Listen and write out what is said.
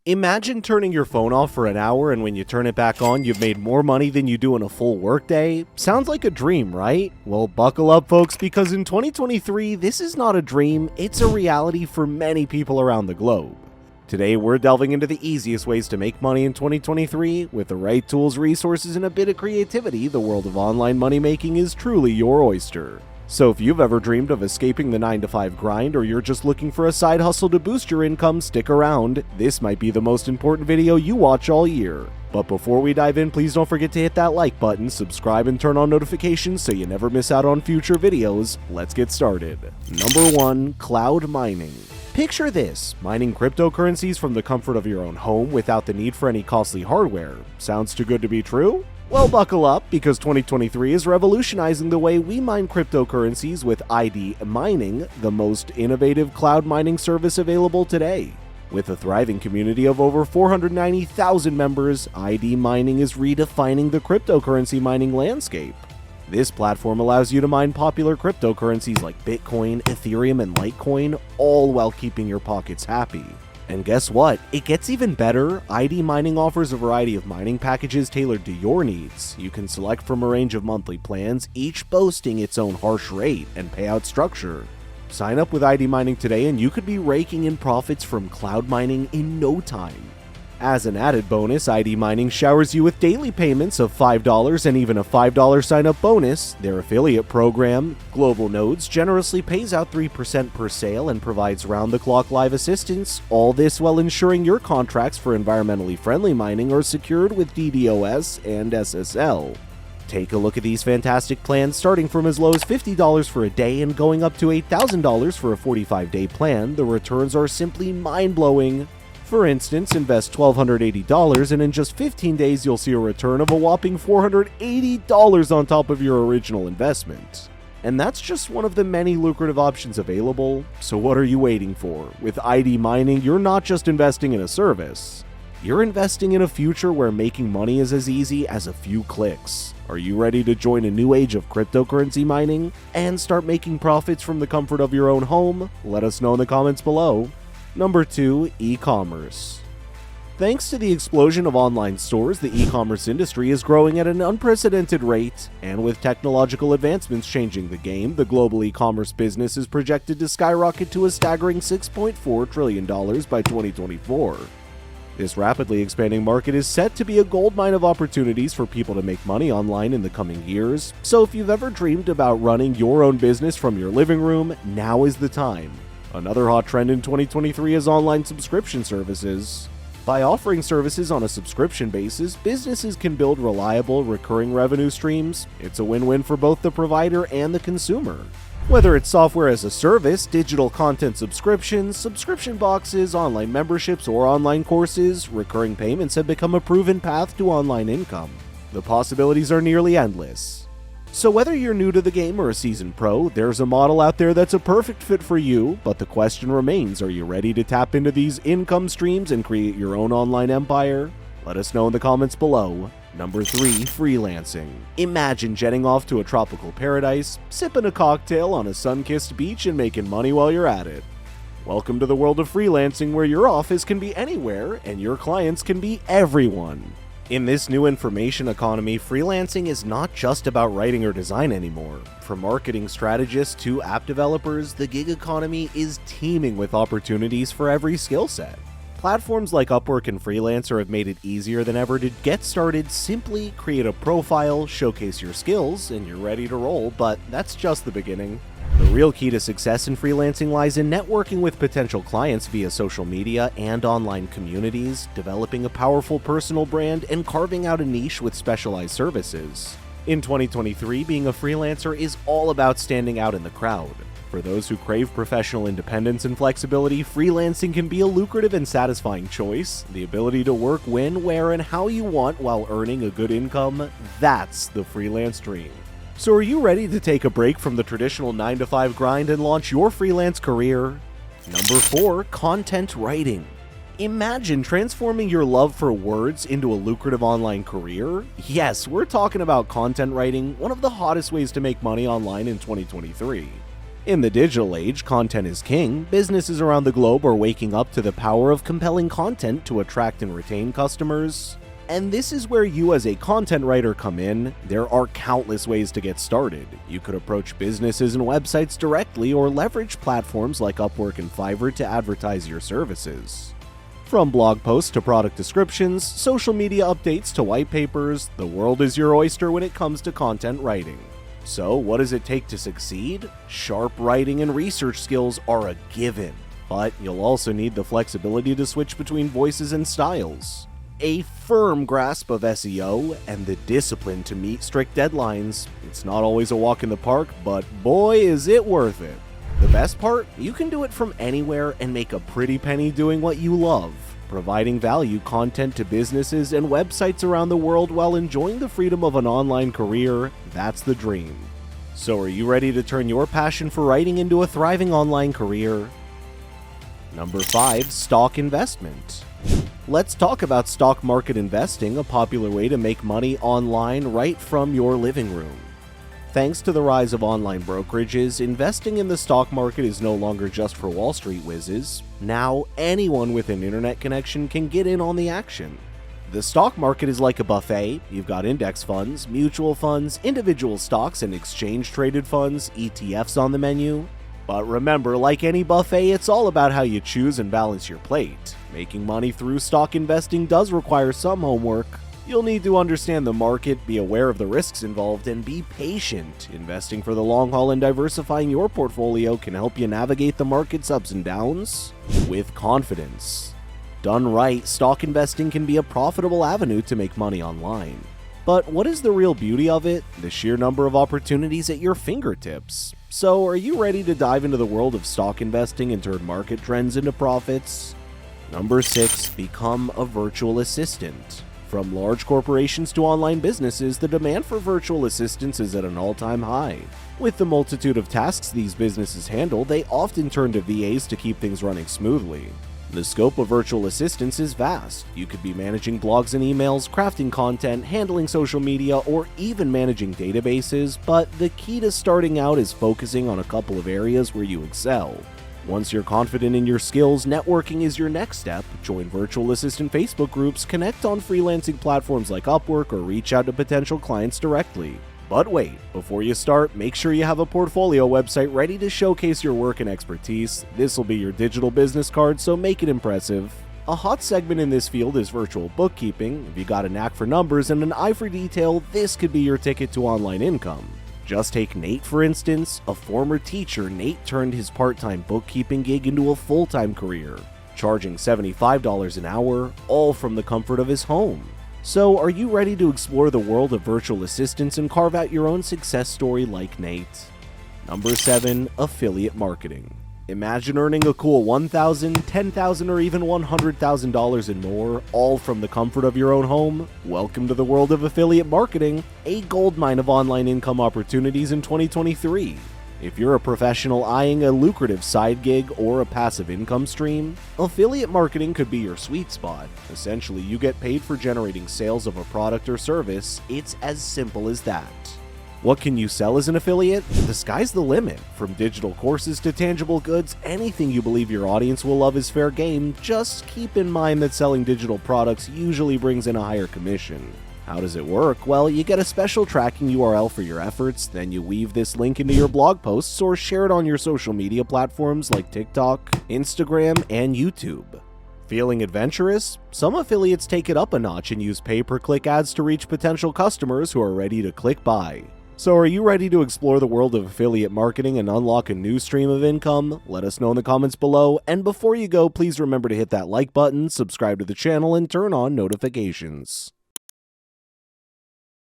Imagine turning your phone off for an hour and when you turn it back on, you've made more money than you do in a full workday. Sounds like a dream, right? Well, buckle up, folks, because in 2023, this is not a dream, it's a reality for many people around the globe. Today, we're delving into the easiest ways to make money in 2023. With the right tools, resources, and a bit of creativity, the world of online money making is truly your oyster. So if you've ever dreamed of escaping the 9-to-5 grind, or you're just looking for a side hustle to boost your income, stick around. This might be the most important video you watch all year. But before we dive in, please don't forget to hit that like button, subscribe, and turn on notifications so you never miss out on future videos. Let's get started. Number 1. Cloud mining. Picture this, mining cryptocurrencies from the comfort of your own home without the need for any costly hardware. Sounds too good to be true? Well, buckle up, because 2023 is revolutionizing the way we mine cryptocurrencies with ID Mining, the most innovative cloud mining service available today. With a thriving community of over 490,000 members, ID Mining is redefining the cryptocurrency mining landscape. This platform allows you to mine popular cryptocurrencies like Bitcoin, Ethereum, and Litecoin, all while keeping your pockets happy. And guess what? It gets even better. ID Mining offers a variety of mining packages tailored to your needs. You can select from a range of monthly plans, each boasting its own harsh rate and payout structure. Sign up with ID Mining today and you could be raking in profits from cloud mining in no time. As an added bonus, ID Mining showers you with daily payments of $5 and even a $5 sign-up bonus. Their affiliate program, Global Nodes, generously pays out 3% per sale and provides round-the-clock live assistance, all this while ensuring your contracts for environmentally friendly mining are secured with DDoS and SSL. Take a look at these fantastic plans, starting from as low as $50 for a day and going up to $8,000 for a 45-day plan. The returns are simply mind-blowing. For instance, invest $1,280 and in just 15 days you'll see a return of a whopping $480 on top of your original investment. And that's just one of the many lucrative options available, so what are you waiting for? With ID Mining, you're not just investing in a service. You're investing in a future where making money is as easy as a few clicks. Are you ready to join a new age of cryptocurrency mining and start making profits from the comfort of your own home? Let us know in the comments below. Number 2. E-commerce. Thanks to the explosion of online stores, the e-commerce industry is growing at an unprecedented rate, and with technological advancements changing the game, the global e-commerce business is projected to skyrocket to a staggering $6.4 trillion by 2024. This rapidly expanding market is set to be a goldmine of opportunities for people to make money online in the coming years, so if you've ever dreamed about running your own business from your living room, now is the time. Another hot trend in 2023 is online subscription services. By offering services on a subscription basis, businesses can build reliable, recurring revenue streams. It's a win-win for both the provider and the consumer. Whether it's software as a service, digital content subscriptions, subscription boxes, online memberships, or online courses, recurring payments have become a proven path to online income. The possibilities are nearly endless. So whether you're new to the game or a seasoned pro, there's a model out there that's a perfect fit for you, but the question remains, are you ready to tap into these income streams and create your own online empire? Let us know in the comments below. Number 3. Freelancing. Imagine jetting off to a tropical paradise, sipping a cocktail on a sun-kissed beach and making money while you're at it. Welcome to the world of freelancing, where your office can be anywhere and your clients can be everyone. In this new information economy, freelancing is not just about writing or design anymore. From marketing strategists to app developers, the gig economy is teeming with opportunities for every skill set. Platforms like Upwork and Freelancer have made it easier than ever to get started. Simply create a profile, showcase your skills, and you're ready to roll, but that's just the beginning. The real key to success in freelancing lies in networking with potential clients via social media and online communities, developing a powerful personal brand, and carving out a niche with specialized services. In 2023, being a freelancer is all about standing out in the crowd. For those who crave professional independence and flexibility, freelancing can be a lucrative and satisfying choice. The ability to work when, where, and how you want while earning a good income, that's the freelance dream. So are you ready to take a break from the traditional 9-to-5 grind and launch your freelance career? Number 4. Content writing. Imagine transforming your love for words into a lucrative online career. Yes, we're talking about content writing, one of the hottest ways to make money online in 2023. In the digital age, content is king. Businesses around the globe are waking up to the power of compelling content to attract and retain customers. And this is where you as a content writer come in. There are countless ways to get started. You could approach businesses and websites directly or leverage platforms like Upwork and Fiverr to advertise your services. From blog posts to product descriptions, social media updates to white papers, the world is your oyster when it comes to content writing. So, what does it take to succeed? Sharp writing and research skills are a given, but you'll also need the flexibility to switch between voices and styles, a firm grasp of SEO, and the discipline to meet strict deadlines. It's not always a walk in the park, but boy is it worth it. The best part? You can do it from anywhere and make a pretty penny doing what you love, providing value content to businesses and websites around the world while enjoying the freedom of an online career. That's the dream. So are you ready to turn your passion for writing into a thriving online career? Number 5. Stock investment. Let's talk about stock market investing, a popular way to make money online right from your living room. Thanks to the rise of online brokerages, investing in the stock market is no longer just for Wall Street whizzes. Now, anyone with an internet connection can get in on the action. The stock market is like a buffet. You've got index funds, mutual funds, individual stocks, and exchange-traded funds, ETFs on the menu. But remember, like any buffet, it's all about how you choose and balance your plate. Making money through stock investing does require some homework. You'll need to understand the market, be aware of the risks involved, and be patient. Investing for the long haul and diversifying your portfolio can help you navigate the market's ups and downs with confidence. Done right, stock investing can be a profitable avenue to make money online. But what is the real beauty of it? The sheer number of opportunities at your fingertips. So, are you ready to dive into the world of stock investing and turn market trends into profits? Number 6. Become a virtual assistant. From large corporations to online businesses, the demand for virtual assistants is at an all-time high. With the multitude of tasks these businesses handle, they often turn to VAs to keep things running smoothly. The scope of virtual assistants is vast. You could be managing blogs and emails, crafting content, handling social media, or even managing databases, but the key to starting out is focusing on a couple of areas where you excel. Once you're confident in your skills, networking is your next step. Join virtual assistant Facebook groups, connect on freelancing platforms like Upwork, or reach out to potential clients directly. But wait, before you start, make sure you have a portfolio website ready to showcase your work and expertise. This will be your digital business card, so make it impressive. A hot segment in this field is virtual bookkeeping. If you got a knack for numbers and an eye for detail, this could be your ticket to online income. Just take Nate for instance. A former teacher, Nate turned his part-time bookkeeping gig into a full-time career, charging $75 an hour, all from the comfort of his home. So, are you ready to explore the world of virtual assistants and carve out your own success story like Nate? Number 7. Affiliate marketing. Imagine earning a cool $1,000, $10,000, or even $100,000 and more, all from the comfort of your own home. Welcome to the world of affiliate marketing, a goldmine of online income opportunities in 2023. If you're a professional eyeing a lucrative side gig or a passive income stream, affiliate marketing could be your sweet spot. Essentially, you get paid for generating sales of a product or service. It's as simple as that. What can you sell as an affiliate? The sky's the limit. From digital courses to tangible goods, anything you believe your audience will love is fair game. Just keep in mind that selling digital products usually brings in a higher commission. How does it work? Well, you get a special tracking URL for your efforts, then you weave this link into your blog posts or share it on your social media platforms like TikTok, Instagram, and YouTube. Feeling adventurous? Some affiliates take it up a notch and use pay-per-click ads to reach potential customers who are ready to click buy. So are you ready to explore the world of affiliate marketing and unlock a new stream of income? Let us know in the comments below, and before you go, please remember to hit that like button, subscribe to the channel, and turn on notifications.